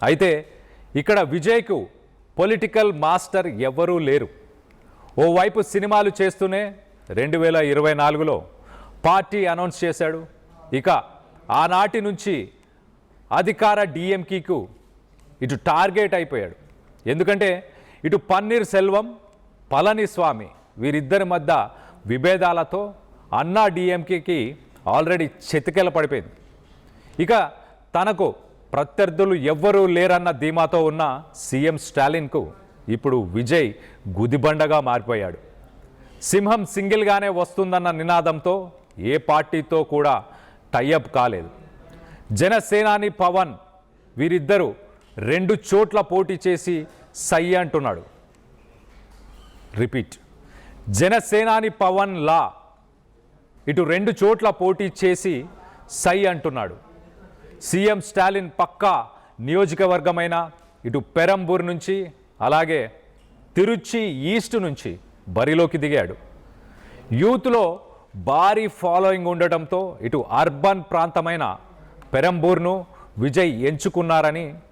అయితే ఇక్కడ విజయ్కు political master ఎవ్వరూ లేరు. ఓవైపు సినిమాలు చేస్తూనే 2024లో పార్టీ అనౌన్స్ చేశాడు. ఇక ఆనాటి నుంచి అధికార డిఎంకేకు ఇటు టార్గెట్ అయిపోయాడు. ఎందుకంటే ఇటు పన్నీర్ సెల్వం, పళనిస్వామి వీరిద్దరి మధ్య విభేదాలతో అన్నా డిఎంకేకి ఆల్రెడీ చెతికెల పడిపోయింది. ఇక తనకు ప్రత్యర్థులు ఎవ్వరూ లేరన్న ధీమాతో ఉన్న సీఎం స్టాలిన్కు ఇప్పుడు విజయ్ గుదిబండగా మారిపోయాడు. సింహం సింగిల్గానే వస్తుందన్న నినాదంతో ఏ పార్టీతో కూడా టైఅప్ కాలేదు. జనసేనాని పవన్ వీరిద్దరూ 2 చోట్ల పోటీ చేసి సై అంటున్నాడు. రిపీట్, జనసేనాని పవన్ లా ఇటు 2 చోట్ల పోటీ చేసి సై అంటున్నాడు. సీఎం స్టాలిన్ పక్కా నియోజకవర్గమైన ఇటు పెరంబూర్ నుంచి అలాగే తిరుచి ఈస్ట్ నుంచి బరిలోకి దిగాడు. యూత్లో భారీ ఫాలోయింగ్ ఉండటంతో ఇటు అర్బన్ ప్రాంతమైన పెరంబూర్ను విజయ్ ఎంచుకున్నారని